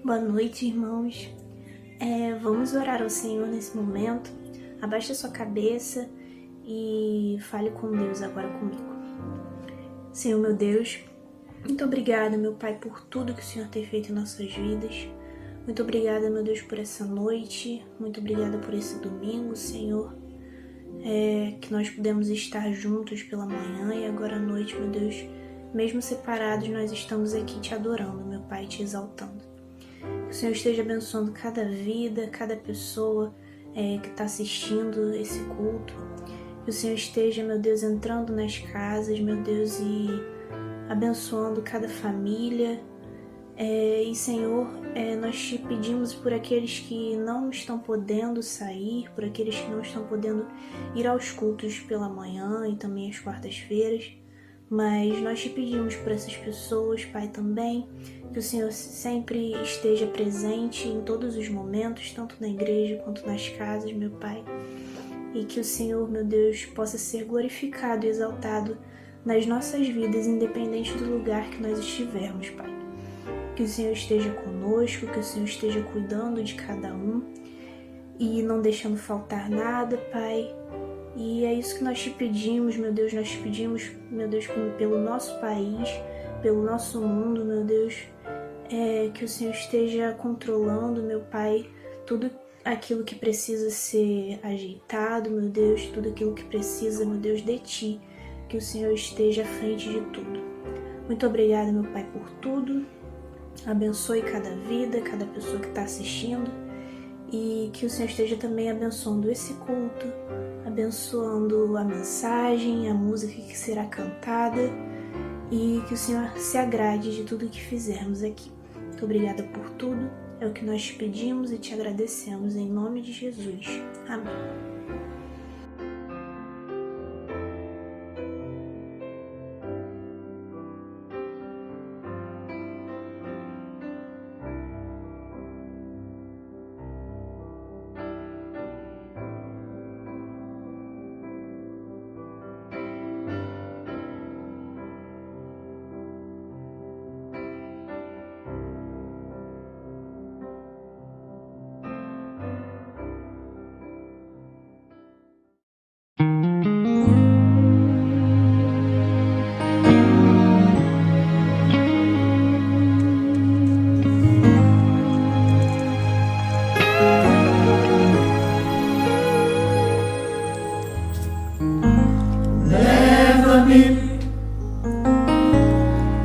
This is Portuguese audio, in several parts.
Boa noite, irmãos. Vamos orar ao Senhor nesse momento. Abaixe a sua cabeça e fale com Deus agora comigo. Senhor, meu Deus, muito obrigada, meu Pai, por tudo que o Senhor tem feito em nossas vidas. Muito obrigada, meu Deus, por essa noite. Muito obrigada por esse domingo, Senhor. Que nós pudemos estar juntos pela manhã e agora à noite, meu Deus, mesmo separados, nós estamos aqui te adorando, meu Pai, te exaltando. Que o Senhor esteja abençoando cada vida, cada pessoa que está assistindo esse culto. Que o Senhor esteja, meu Deus, entrando nas casas, meu Deus, e abençoando cada família. E, Senhor, nós te pedimos por aqueles que não estão podendo sair, por aqueles que não estão podendo ir aos cultos pela manhã e também às quartas-feiras. Mas nós te pedimos por essas pessoas, Pai, também, que o Senhor sempre esteja presente em todos os momentos, tanto na igreja quanto nas casas, meu Pai. E que o Senhor, meu Deus, possa ser glorificado e exaltado nas nossas vidas, independente do lugar que nós estivermos, Pai. Que o Senhor esteja conosco, que o Senhor esteja cuidando de cada um e não deixando faltar nada, Pai. E é isso que nós te pedimos, meu Deus, nós te pedimos, meu Deus, pelo nosso país, pelo nosso mundo, meu Deus, que o Senhor esteja controlando, meu Pai, tudo aquilo que precisa ser ajeitado, meu Deus, tudo aquilo que precisa, meu Deus, de Ti, que o Senhor esteja à frente de tudo. Muito obrigada, meu Pai, por tudo. Abençoe cada vida, cada pessoa que está assistindo e que o Senhor esteja também abençoando esse culto, abençoando a mensagem, a música que será cantada e que o Senhor se agrade de tudo que fizermos aqui. Muito obrigada por tudo, é o que nós te pedimos e te agradecemos em nome de Jesus. Amém.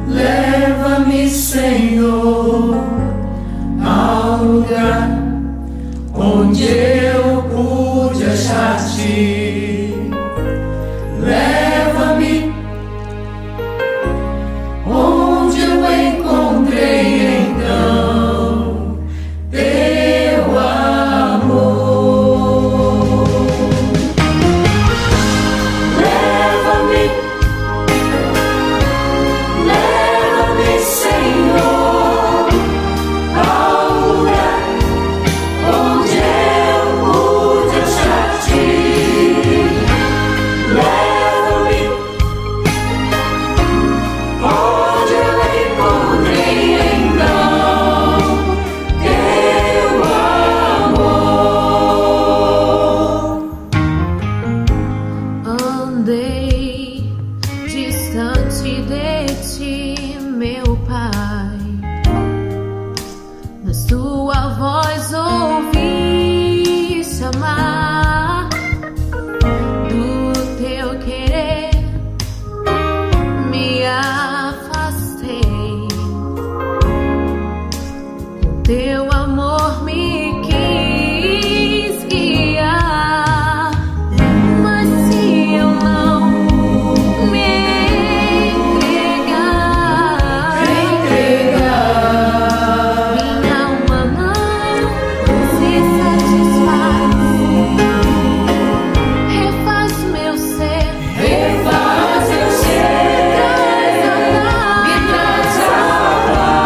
Leva-me, Senhor, ao lugar onde eu pude achar-te. Leva-me onde eu encontrei então teu amor. Leva-me, Senhor, ao lugar onde eu pude achar-te. Leva-me onde eu encontrei então teu amor. Andei distante de ti, meu Pai, mas tua voz ouvi chamar. Do teu querer me afastei, o teu amor me quis guiar. Mas se eu não me minha alma não se satisfaz. Refaz meu ser, refaz meu ser, me traz a paz.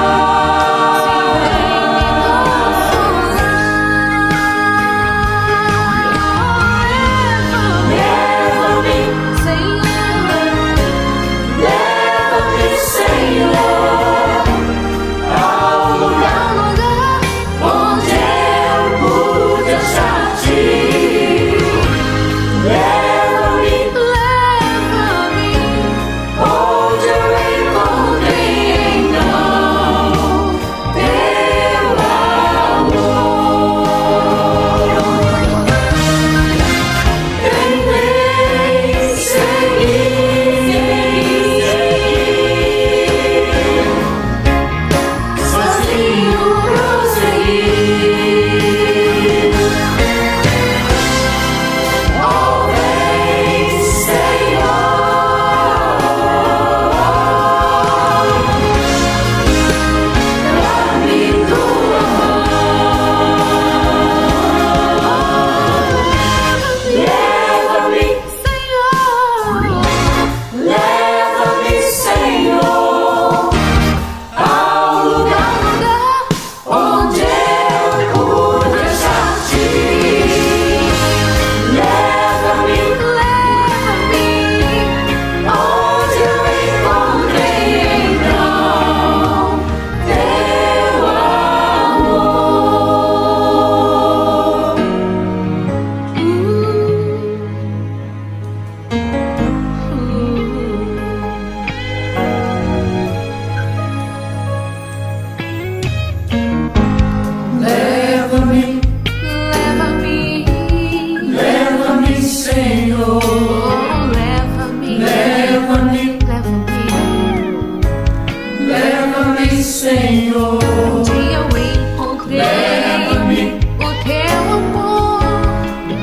Senhor. Um dia eu encontrei Leva-me, o teu amor.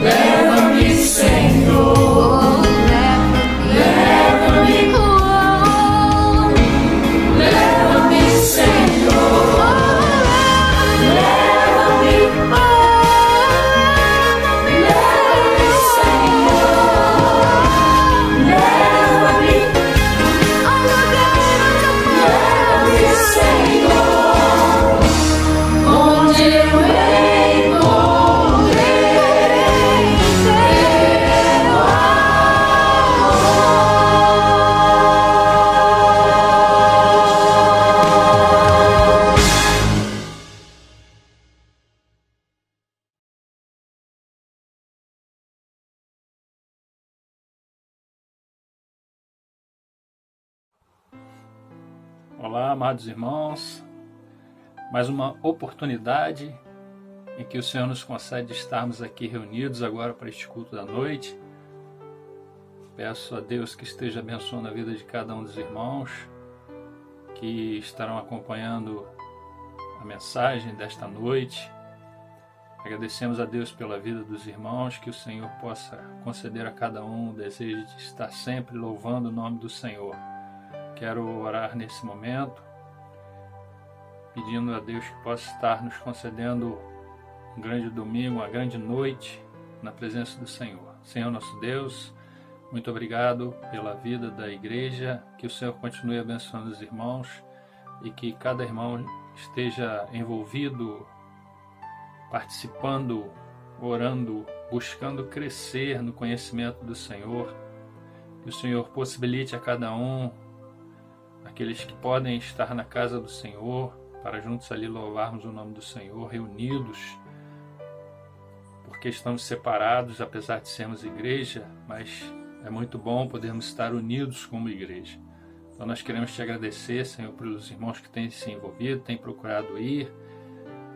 leva-me, Senhor. Oh, leva-me, Leva-me, oh, leva-me, Senhor. Leva-me, leva-me, Senhor. Leva-me, leva-me, Senhor. Onde eu Olá, amados irmãos, mais uma oportunidade em que o Senhor nos concede estarmos aqui reunidos agora para este culto da noite. Peço a Deus que esteja abençoando a vida de cada um dos irmãos que estarão acompanhando a mensagem desta noite. Agradecemos a Deus pela vida dos irmãos, que o Senhor possa conceder a cada um o desejo de estar sempre louvando o nome do Senhor. Quero orar nesse momento, pedindo a Deus que possa estar nos concedendo um grande domingo, uma grande noite na presença do Senhor. Senhor nosso Deus, muito obrigado pela vida da igreja, que o Senhor continue abençoando os irmãos e que cada irmão esteja envolvido, participando, orando, buscando crescer no conhecimento do Senhor. Que o Senhor possibilite a cada um, aqueles que podem estar na casa do Senhor, para juntos ali louvarmos o nome do Senhor, reunidos, porque estamos separados, apesar de sermos igreja, mas é muito bom podermos estar unidos como igreja. Então nós queremos te agradecer, Senhor, pelos irmãos que têm se envolvido, têm procurado ir,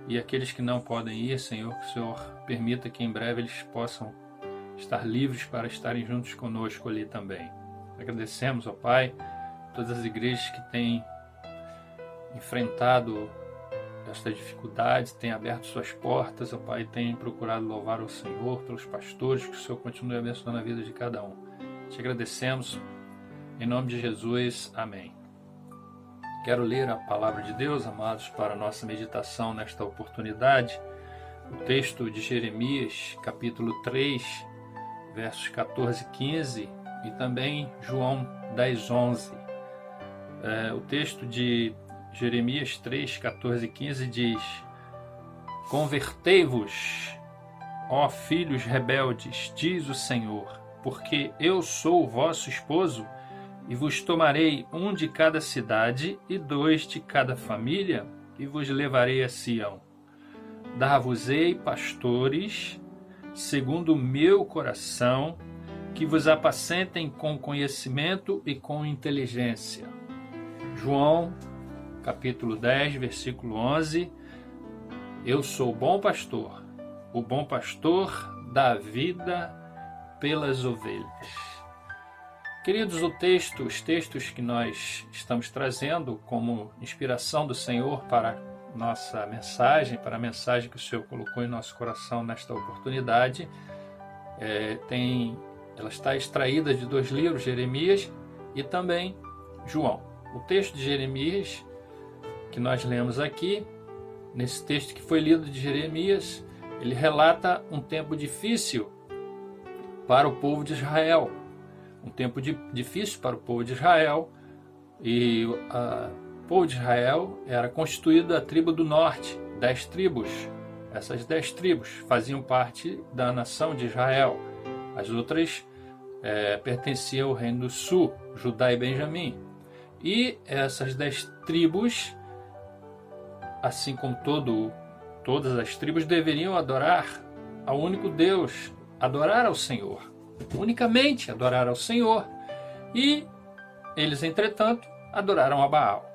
e aqueles que não podem ir, Senhor, que o Senhor permita que em breve eles possam estar livres para estarem juntos conosco ali também. Agradecemos, ó Pai, todas as igrejas que têm enfrentado estas dificuldades, têm aberto suas portas, ó Pai, têm procurado louvar o Senhor pelos pastores, que o Senhor continue abençoando a vida de cada um. Te agradecemos, em nome de Jesus, amém. Quero ler a palavra de Deus, amados, para a nossa meditação nesta oportunidade, o texto de Jeremias, capítulo 3, versos 14 e 15, e também João 10, 11. O texto de Jeremias 3, 14 e 15 diz: Convertei-vos, ó filhos rebeldes, diz o Senhor, porque eu sou o vosso esposo, e vos tomarei um de cada cidade e 2 de cada família, e vos levarei a Sião. Dar-vos-ei pastores, segundo o meu coração, que vos apacentem com conhecimento e com inteligência. João, capítulo 10, versículo 11. Eu sou o bom pastor dá vida pelas ovelhas. Queridos, os textos que nós estamos trazendo como inspiração do Senhor para nossa mensagem, para a mensagem que o Senhor colocou em nosso coração nesta oportunidade, ela está extraída de 2 livros, Jeremias e também João. O texto de Jeremias, que nós lemos aqui, nesse texto que foi lido de Jeremias, ele relata um tempo difícil para o povo de Israel. Um tempo difícil para o povo de Israel. E o povo de Israel era constituído da tribo do norte, 10 tribos. Essas 10 tribos faziam parte da nação de Israel. As outras pertenciam ao reino do sul, Judá e Benjamim. E essas 10 tribos, assim como todas as tribos, deveriam adorar ao único Deus, adorar ao Senhor, unicamente adorar ao Senhor. E eles, entretanto, adoraram a Baal.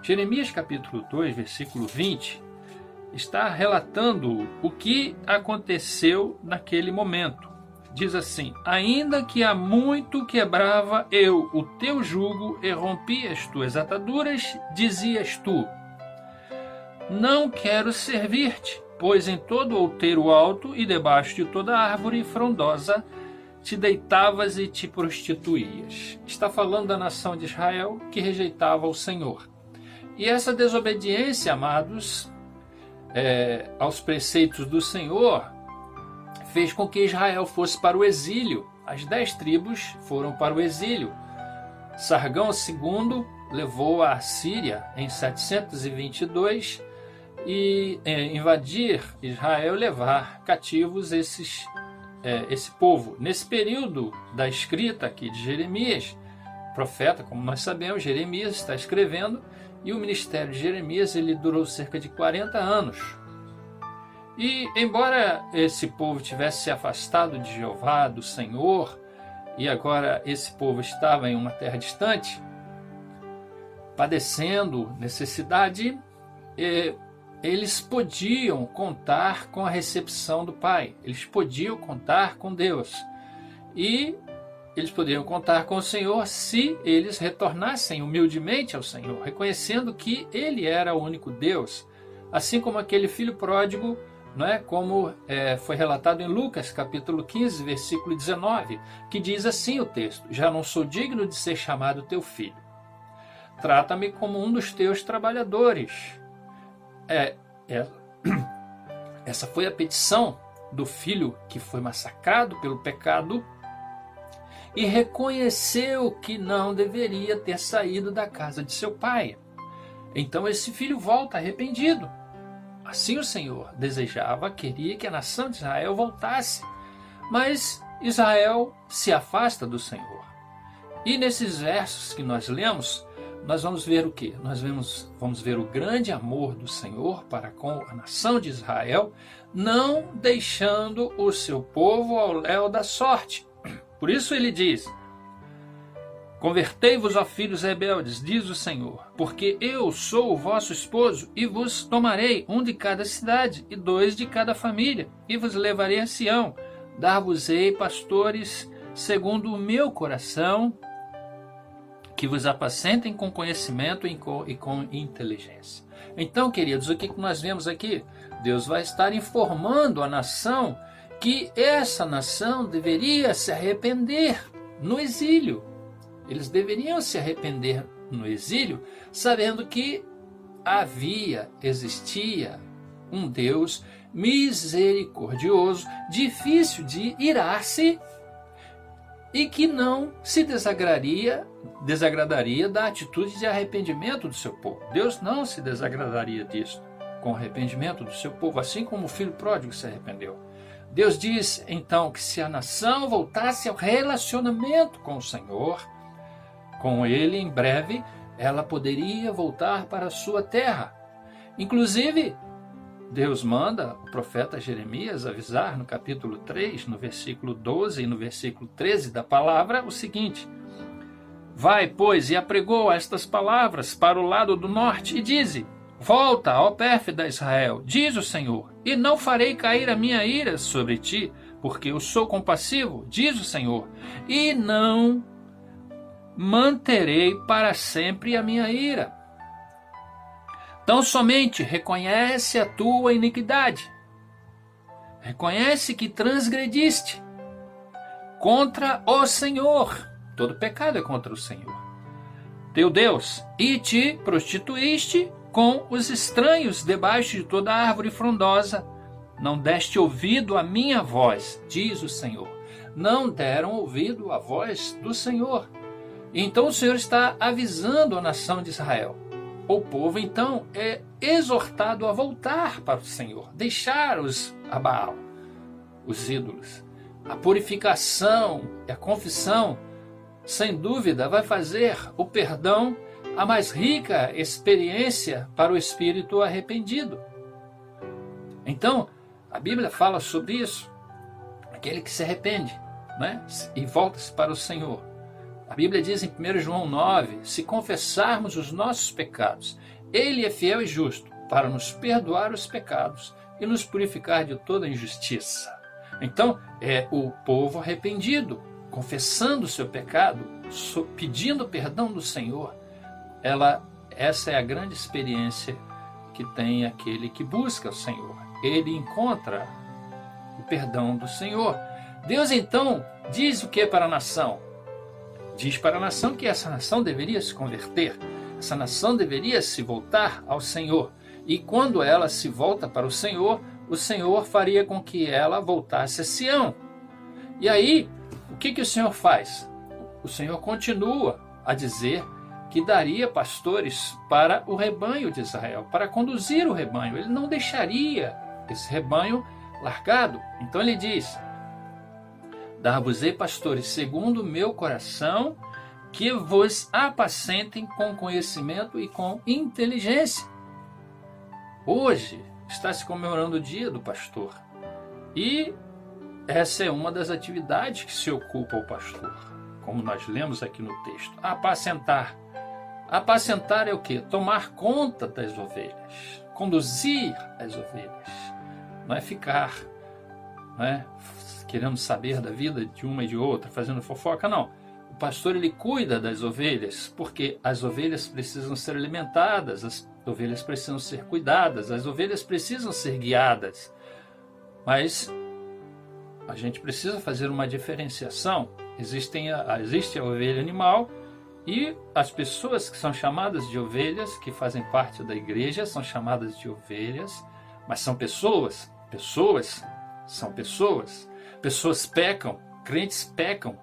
Jeremias capítulo 2, versículo 20, está relatando o que aconteceu naquele momento. Diz assim: ainda que há muito quebrava eu o teu jugo e rompi as tuas ataduras, dizias tu: não quero servir-te, pois em todo outeiro alto e debaixo de toda árvore frondosa te deitavas e te prostituías. Está falando da nação de Israel que rejeitava o Senhor. E essa desobediência, amados, aos preceitos do Senhor, fez com que Israel fosse para o exílio. As 10 tribos foram para o exílio. Sargão II levou a Síria em 722 e invadir Israel, levar cativos esse povo. Nesse período da escrita aqui de Jeremias, profeta, como nós sabemos, Jeremias está escrevendo, e o ministério de Jeremias ele durou cerca de 40 anos. E embora esse povo tivesse se afastado de Jeová, do Senhor, e agora esse povo estava em uma terra distante, padecendo necessidade, eles podiam contar com a recepção do Pai, eles podiam contar com Deus, e eles poderiam contar com o Senhor se eles retornassem humildemente ao Senhor, reconhecendo que Ele era o único Deus, assim como aquele filho pródigo, não é? Como foi relatado em Lucas, capítulo 15, versículo 19, que diz assim o texto: já não sou digno de ser chamado teu filho, trata-me como um dos teus trabalhadores. Essa foi a petição do filho que foi massacrado pelo pecado e reconheceu que não deveria ter saído da casa de seu pai. Então esse filho volta arrependido. Assim o Senhor desejava, queria que a nação de Israel voltasse, mas Israel se afasta do Senhor. E nesses versos que nós lemos, nós vamos ver o quê? Nós vamos ver o grande amor do Senhor para com a nação de Israel, não deixando o seu povo ao léu da sorte. Por isso ele diz: convertei-vos, ó filhos rebeldes, diz o Senhor, porque eu sou o vosso esposo, e vos tomarei 1 de cada cidade, e 2 de cada família, e vos levarei a Sião, dar-vos-ei pastores segundo o meu coração, que vos apacentem com conhecimento e com inteligência. Então, queridos, o que nós vemos aqui? Deus vai estar informando a nação que essa nação deveria se arrepender no exílio. Eles deveriam se arrepender no exílio, sabendo que existia um Deus misericordioso, difícil de irar-se e que não se desagradaria da atitude de arrependimento do seu povo. Deus não se desagradaria disso, com o arrependimento do seu povo, assim como o filho pródigo se arrependeu. Deus diz então que se a nação voltasse ao relacionamento com o Senhor, com Ele, em breve, ela poderia voltar para a sua terra. Inclusive, Deus manda o profeta Jeremias avisar no capítulo 3, no versículo 12 e no versículo 13 da palavra, o seguinte: vai, pois, e apregou estas palavras para o lado do norte, e dize: volta, ó pérfida Israel, diz o Senhor, e não farei cair a minha ira sobre ti, porque eu sou compassivo, diz o Senhor, e não manterei para sempre a minha ira. Tão somente reconhece a tua iniquidade, reconhece que transgrediste contra o Senhor, todo pecado é contra o Senhor, teu Deus, e te prostituíste com os estranhos debaixo de toda árvore frondosa, não deste ouvido à minha voz, diz o Senhor. Não deram ouvido à voz do Senhor. Então o Senhor está avisando a nação de Israel. O povo então é exortado a voltar para o Senhor, deixar a Baal, os ídolos. A purificação e a confissão, sem dúvida, vai fazer o perdão a mais rica experiência para o espírito arrependido. Então, a Bíblia fala sobre isso, aquele que se arrepende, né? E volta-se para o Senhor. A Bíblia diz em 1 João 9, se confessarmos os nossos pecados, Ele é fiel e justo para nos perdoar os pecados e nos purificar de toda injustiça. Então, é o povo arrependido, confessando o seu pecado, pedindo perdão do Senhor. Essa é a grande experiência que tem aquele que busca o Senhor. Ele encontra o perdão do Senhor. Deus então diz o que para a nação? Diz para a nação que essa nação deveria se converter, essa nação deveria se voltar ao Senhor. E quando ela se volta para o Senhor faria com que ela voltasse a Sião. E aí, o que o Senhor faz? O Senhor continua a dizer que daria pastores para o rebanho de Israel, para conduzir o rebanho. Ele não deixaria esse rebanho largado. Então ele diz: dar-vos-ei pastores segundo o meu coração, que vos apacentem com conhecimento e com inteligência. Hoje está se comemorando o dia do pastor. E essa é uma das atividades que se ocupa o pastor, como nós lemos aqui no texto. Apacentar. Apacentar é o quê? Tomar conta das ovelhas, conduzir as ovelhas. Não é ficar, querendo saber da vida de uma e de outra, fazendo fofoca, não. O pastor, ele cuida das ovelhas, porque as ovelhas precisam ser alimentadas, as ovelhas precisam ser cuidadas, as ovelhas precisam ser guiadas. Mas a gente precisa fazer uma diferenciação. Existe a ovelha animal e as pessoas que são chamadas de ovelhas, que fazem parte da igreja, são chamadas de ovelhas, mas são pessoas. São pessoas. Pessoas pecam, crentes pecam,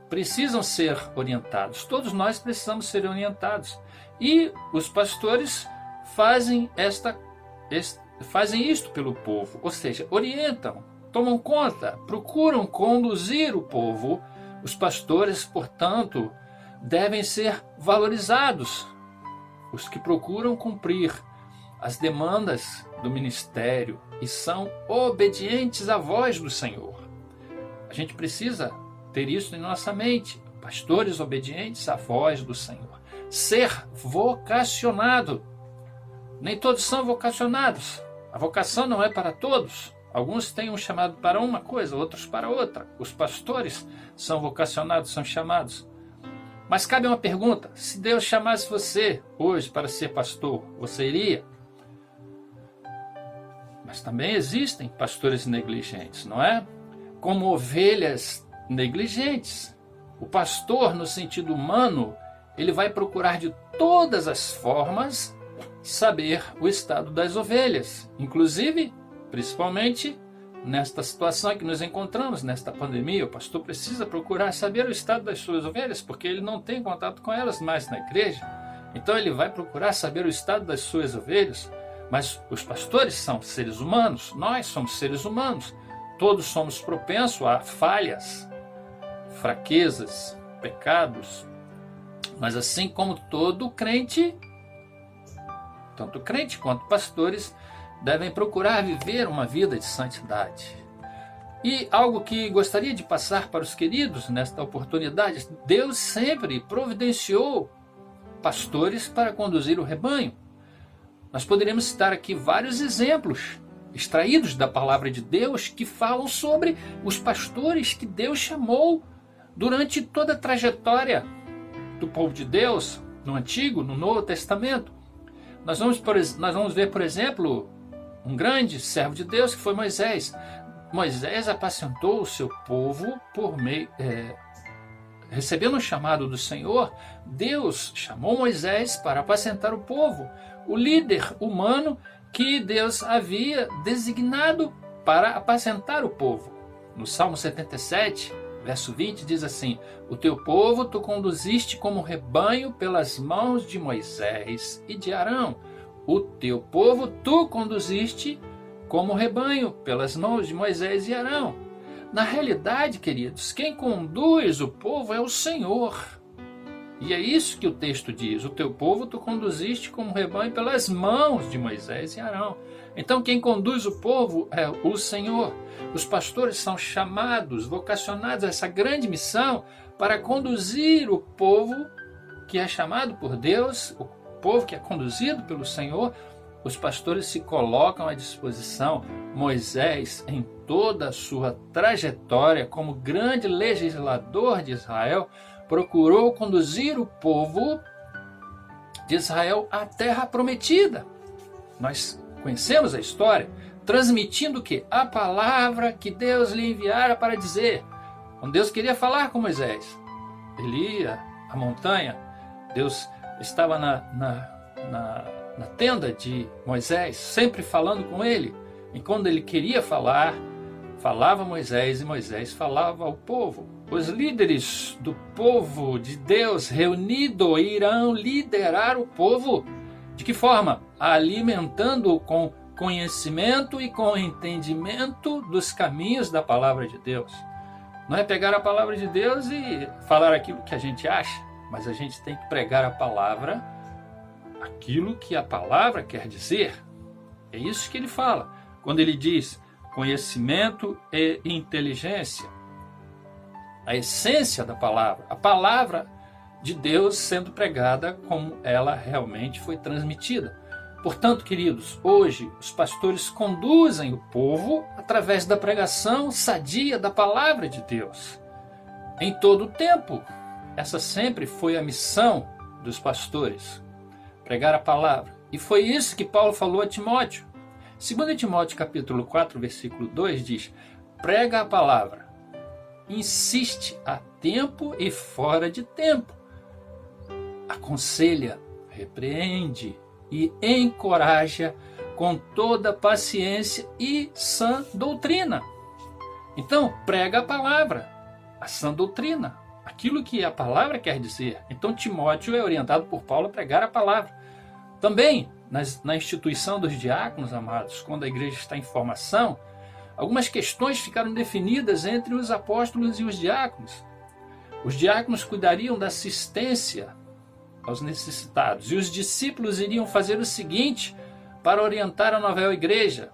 precisam ser orientados. Todos nós precisamos ser orientados. E os pastores fazem isto pelo povo, ou seja, orientam, tomam conta, procuram conduzir o povo. Os pastores, portanto, devem ser valorizados. Os que procuram cumprir as demandas do ministério e são obedientes à voz do Senhor. A gente precisa ter isso em nossa mente. Pastores obedientes à voz do Senhor. Ser vocacionado. Nem todos são vocacionados. A vocação não é para todos. Alguns têm um chamado para uma coisa, outros para outra. Os pastores são vocacionados, são chamados. Mas cabe uma pergunta: se Deus chamasse você hoje para ser pastor, você iria? Mas também existem pastores negligentes, não é? Como ovelhas negligentes. O pastor, no sentido humano, ele vai procurar de todas as formas saber o estado das ovelhas, inclusive, principalmente nesta situação que nos encontramos, nesta pandemia. O pastor precisa procurar saber o estado das suas ovelhas, porque ele não tem contato com elas mais na igreja. Então ele vai procurar saber o estado das suas ovelhas. Mas os pastores são seres humanos, nós somos seres humanos, todos somos propensos a falhas, fraquezas, pecados. Mas assim como todo crente, tanto crente quanto pastores devem procurar viver uma vida de santidade. E algo que gostaria de passar para os queridos nesta oportunidade: Deus sempre providenciou pastores para conduzir o rebanho. Nós poderíamos citar aqui vários exemplos extraídos da palavra de Deus que falam sobre os pastores que Deus chamou durante toda a trajetória do povo de Deus, no Antigo, no Novo Testamento. Nós vamos ver, por exemplo, um grande servo de Deus que foi Moisés. Moisés apacentou o seu povo por meio... recebendo um chamado do Senhor, Deus chamou Moisés para apacentar o povo, o líder humano que Deus havia designado para apacentar o povo. No Salmo 77, verso 20, diz assim: o teu povo tu conduziste como rebanho pelas mãos de Moisés e de Arão. O teu povo tu conduziste como rebanho pelas mãos de Moisés e Arão. Na realidade, queridos, quem conduz o povo é o Senhor. E é isso que o texto diz: o teu povo tu conduziste como rebanho pelas mãos de Moisés e Arão. Então quem conduz o povo é o Senhor. Os pastores são chamados, vocacionados a essa grande missão para conduzir o povo que é chamado por Deus, o povo que é conduzido pelo Senhor. Os pastores se colocam à disposição. Moisés, em toda a sua trajetória como grande legislador de Israel, procurou conduzir o povo de Israel à terra prometida. nós conhecemos a história, transmitindo o quê? A palavra que Deus lhe enviara para dizer. Quando Deus queria falar com Moisés, ele ia à montanha, Deus estava na tenda de Moisés, sempre falando com ele. E quando ele queria falar, falava Moisés e Moisés falava ao povo. Os líderes do povo de Deus reunido irão liderar o povo. De que forma? Alimentando-o com conhecimento e com entendimento dos caminhos da palavra de Deus. Não é pegar a palavra de Deus e falar aquilo que a gente acha, mas a gente tem que pregar a palavra, aquilo que a palavra quer dizer. É isso que ele fala. Quando ele diz conhecimento e inteligência, a essência da palavra, a palavra de Deus sendo pregada como ela realmente foi transmitida. Portanto, queridos, hoje os pastores conduzem o povo através da pregação sadia da palavra de Deus. Em todo o tempo, essa sempre foi a missão dos pastores, pregar a palavra. E foi isso que Paulo falou a Timóteo. 2 Timóteo capítulo 4, versículo 2 diz: prega a palavra, insiste a tempo e fora de tempo, aconselha, repreende e encoraja com toda paciência e sã doutrina. Então, prega a palavra, a sã doutrina, aquilo que a palavra quer dizer. Então, Timóteo é orientado por Paulo a pregar a palavra. Também, na instituição dos diáconos, amados, quando a igreja está em formação, algumas questões ficaram definidas entre os apóstolos e os diáconos. Os diáconos cuidariam da assistência aos necessitados, e os discípulos iriam fazer o seguinte para orientar a nova igreja.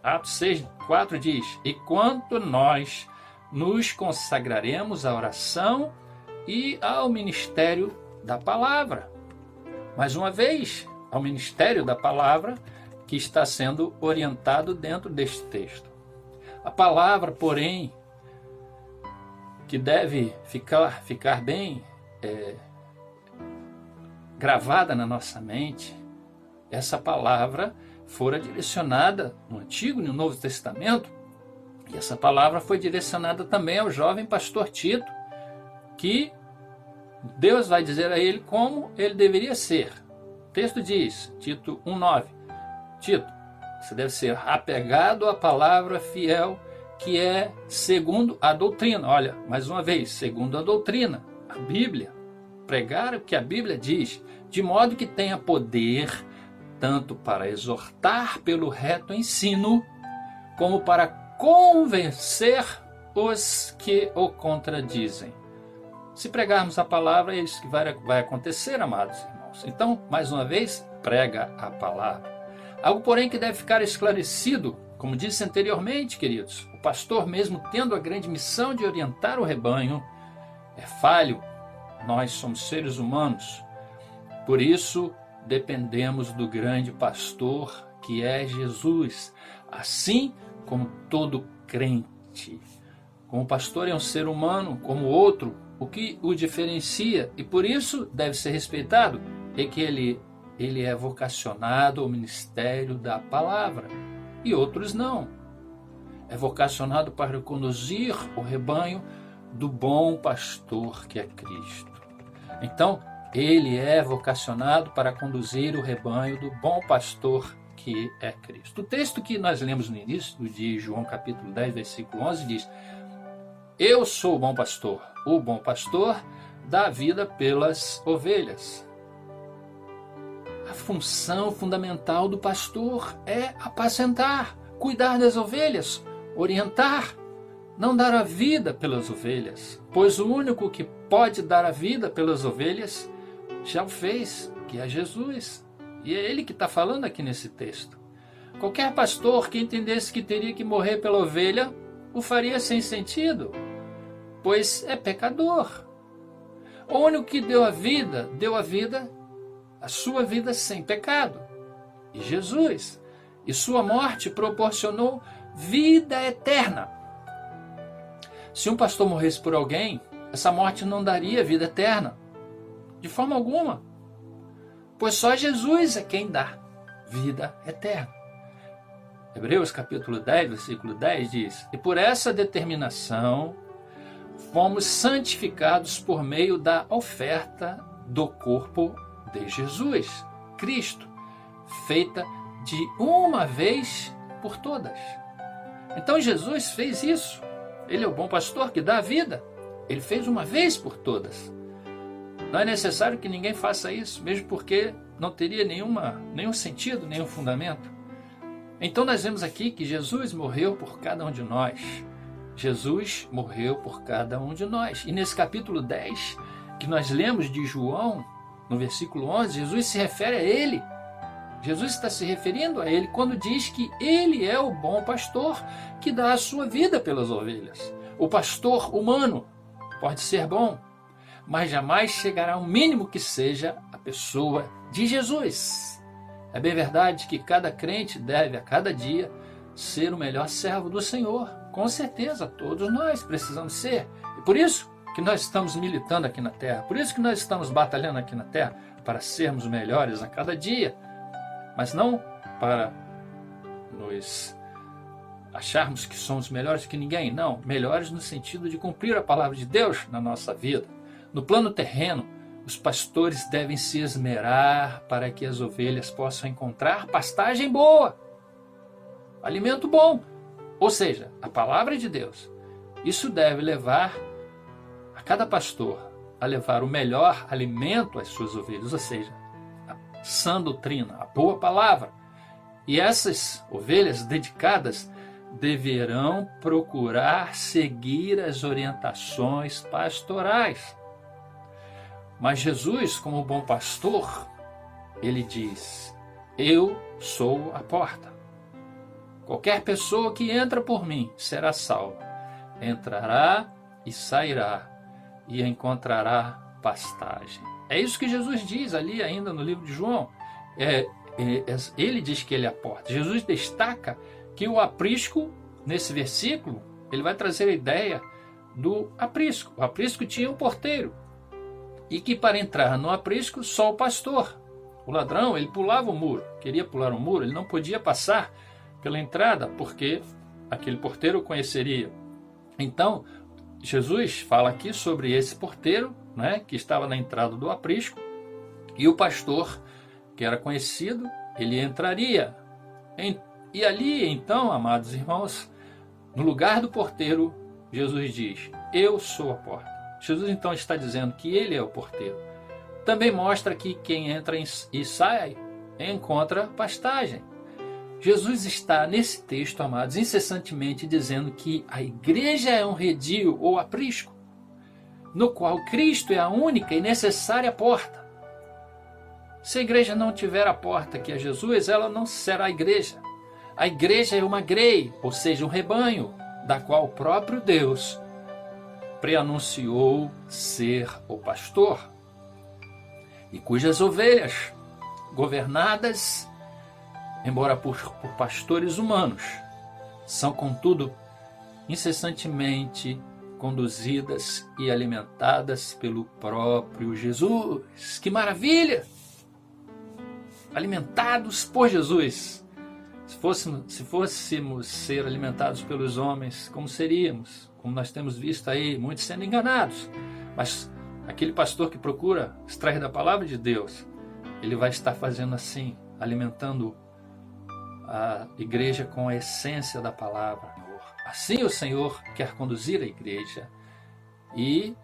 Atos 6:4 diz: e quanto nós nos consagraremos à oração e ao ministério da palavra. Mais uma vez, ao ministério da palavra que está sendo orientado dentro deste texto. A palavra, porém, que deve ficar bem gravada na nossa mente, essa palavra fora direcionada no Antigo e no Novo Testamento, e essa palavra foi direcionada também ao jovem pastor Tito, que Deus vai dizer a ele como ele deveria ser. O texto diz, Tito 1:9, Tito, você deve ser apegado à palavra fiel, que é segundo a doutrina. Olha, mais uma vez, segundo a doutrina, a Bíblia. Pregar o que a Bíblia diz, de modo que tenha poder tanto para exortar pelo reto ensino, como para convencer os que o contradizem. Se pregarmos a palavra, é isso que vai acontecer, amados irmãos. Então, mais uma vez, prega a palavra. Algo, porém, que deve ficar esclarecido, como disse anteriormente, queridos, o pastor, mesmo tendo a grande missão de orientar o rebanho, é falho. Nós somos seres humanos. Por isso, dependemos do grande pastor, que é Jesus, assim como todo crente. Como o pastor é um ser humano, como outro, o que o diferencia, e por isso deve ser respeitado, é que ele é vocacionado ao ministério da palavra, e outros não. É vocacionado para conduzir o rebanho do bom pastor, que é Cristo. Então, ele é vocacionado para conduzir o rebanho do bom pastor, que é Cristo. O texto que nós lemos no início de João capítulo 10, versículo 11 diz: eu sou o bom pastor dá vida pelas ovelhas. A função fundamental do pastor é apacentar, cuidar das ovelhas, orientar, não dar a vida pelas ovelhas, pois o único que pode dar a vida pelas ovelhas já o fez, que é Jesus. E é ele que está falando aqui nesse texto. Qualquer pastor que entendesse que teria que morrer pela ovelha, o faria sem sentido, pois é pecador. O único que deu a vida, a sua vida sem pecado. E Jesus. E sua morte proporcionou vida eterna. Se um pastor morresse por alguém, essa morte não daria vida eterna. De forma alguma. Pois só Jesus é quem dá. vida eterna. Hebreus capítulo 10, versículo 10 diz: e por essa determinação fomos santificados por meio da oferta do corpo de Jesus, Cristo, feita de uma vez por todas. Então Jesus fez isso. Ele é o bom pastor que dá a vida. Ele fez uma vez por todas. Não é necessário que ninguém faça isso, mesmo porque não teria nenhum sentido, nenhum fundamento. Então nós vemos aqui que Jesus morreu por cada um de nós. Jesus morreu por cada um de nós. E nesse capítulo 10, que nós lemos de João, no versículo 11, Jesus se refere a ele. Jesus está se referindo a ele quando diz que ele é o bom pastor que dá a sua vida pelas ovelhas. O pastor humano pode ser bom, mas jamais chegará ao mínimo que seja a pessoa de Jesus. É bem verdade que cada crente deve a cada dia ser o melhor servo do Senhor. Com certeza, todos nós precisamos ser. E por isso que nós estamos militando aqui na terra, por isso que nós estamos batalhando aqui na terra, para sermos melhores a cada dia. Mas não para nos acharmos que somos melhores que ninguém, não. Melhores no sentido de cumprir a palavra de Deus na nossa vida. No plano terreno, os pastores devem se esmerar para que as ovelhas possam encontrar pastagem boa, alimento bom, ou seja, a palavra de Deus. Isso deve levar a cada pastor a levar o melhor alimento às suas ovelhas, ou seja, a sã doutrina, a boa palavra. E essas ovelhas dedicadas deverão procurar seguir as orientações pastorais. Mas Jesus, como bom pastor, ele diz: eu sou a porta. Qualquer pessoa que entra por mim será salva. Entrará e sairá e encontrará pastagem. É isso que Jesus diz ali ainda no livro de João. Ele diz que ele é a porta. Jesus destaca que o aprisco, nesse versículo, ele vai trazer a ideia do aprisco. O aprisco tinha um porteiro. E que para entrar no aprisco, só o pastor. O ladrão, ele pulava o muro. Queria pular o muro, ele não podia passar pela entrada, porque aquele porteiro o conheceria. Então, Jesus fala aqui sobre esse porteiro, né, que estava na entrada do aprisco, e o pastor, que era conhecido, ele entraria. E ali, então, amados irmãos, no lugar do porteiro, Jesus diz: eu sou a porta. Jesus então está dizendo que ele é o porteiro. Também mostra que quem entra e sai encontra pastagem. Jesus está nesse texto, amados, incessantemente dizendo que a igreja é um redil ou aprisco, no qual Cristo é a única e necessária porta. Se a igreja não tiver a porta que é Jesus, ela não será igreja. A igreja é uma grei, ou seja, um rebanho, da qual o próprio Deus preanunciou ser o pastor, e cujas ovelhas, governadas, embora por pastores humanos, são, contudo, incessantemente conduzidas e alimentadas pelo próprio Jesus. Que maravilha! Alimentados por Jesus. Se fôssemos ser alimentados pelos homens, como seríamos? Como nós temos visto aí, muitos sendo enganados. Mas aquele pastor que procura extrair da palavra de Deus, ele vai estar fazendo assim, alimentando a igreja com a essência da palavra. Assim o Senhor quer conduzir a igreja. E,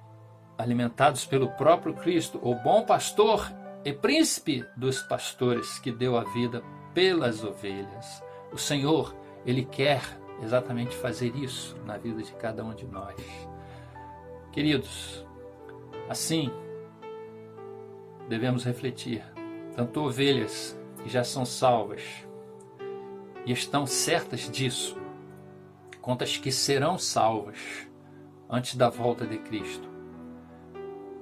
alimentados pelo próprio Cristo, o bom pastor e príncipe dos pastores que deu a vida pelas ovelhas. O Senhor, ele quer exatamente fazer isso na vida de cada um de nós. Queridos, assim devemos refletir. Tanto ovelhas que já são salvas e estão certas disso, quanto as que serão salvas antes da volta de Cristo,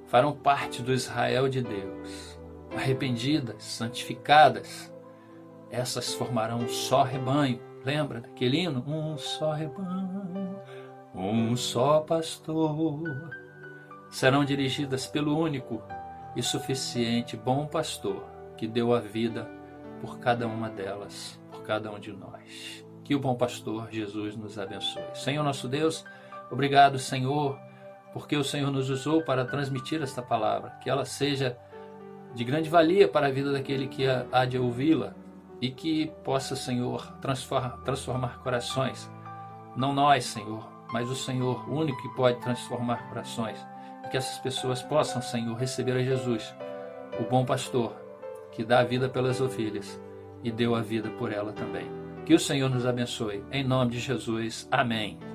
farão parte do Israel de Deus, arrependidas, santificadas. Essas formarão um só rebanho. Lembra daquele hino? Um só rebanho, um só pastor. Serão dirigidas pelo único e suficiente bom pastor que deu a vida por cada uma delas, por cada um de nós. Que o bom pastor Jesus nos abençoe. Senhor nosso Deus, obrigado, Senhor, porque o Senhor nos usou para transmitir esta palavra, que ela seja de grande valia para a vida daquele que há de ouvi-la e que possa, Senhor, transformar corações. Não nós, Senhor, mas o Senhor, o único que pode transformar corações. E que essas pessoas possam, Senhor, receber a Jesus, o bom pastor, que dá a vida pelas ovelhas e deu a vida por ela também. Que o Senhor nos abençoe. Em nome de Jesus. Amém.